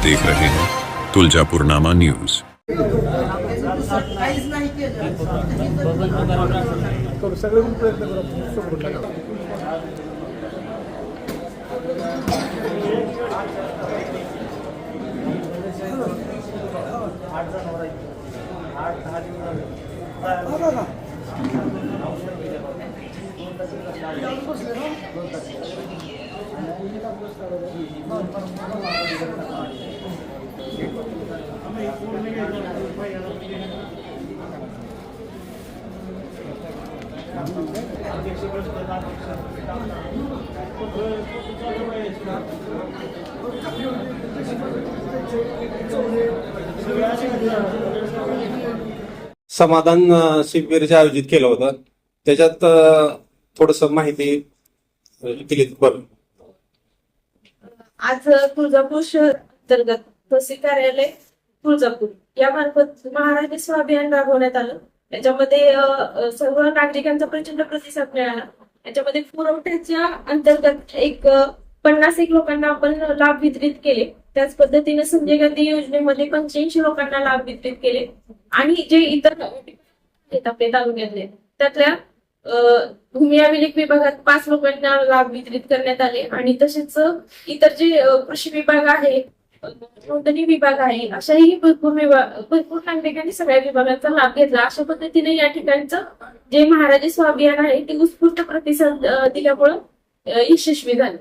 देख रहे हैं तुलजापुरनामा न्यूज। समाधान शिबिर जे आयोजित केलं होतं त्याच्यात थोडस माहिती दिली बरं. आज तुळजापूर शहर अंतर्गत तहसील कार्यालय तुळजापूर यामार्फत महाराज सेवा अभियान राबवण्यात आलं. याच्यामध्ये सर्व नागरिकांचा प्रचंड प्रतिसाद मिळाला. याच्यामध्ये पुरवठ्याच्या अंतर्गत 50 लोकांना आपण लाभ वितरित केले. त्याच पद्धतीने संजय गांधी योजनेमध्ये 85 लोकांना लाभ वितरित केले आणि जे इतर आपल्या तालुक्यातले त्यातल्या भूमी अभिलेख विभागात 5 लोकांना लाभ वितरित करण्यात आले आणि तसेच इतर जे कृषी विभाग आहे, नोंदणी विभाग आहे, अशाही भरपूर नागरिकांनी सगळ्या विभागांचा लाभ घेतला. अशा पद्धतीने या ठिकाणचं जे महाराज सेवा अभियान आहे ते उत्स्फूर्त प्रतिसाद दिल्यामुळे यशस्वी झाले.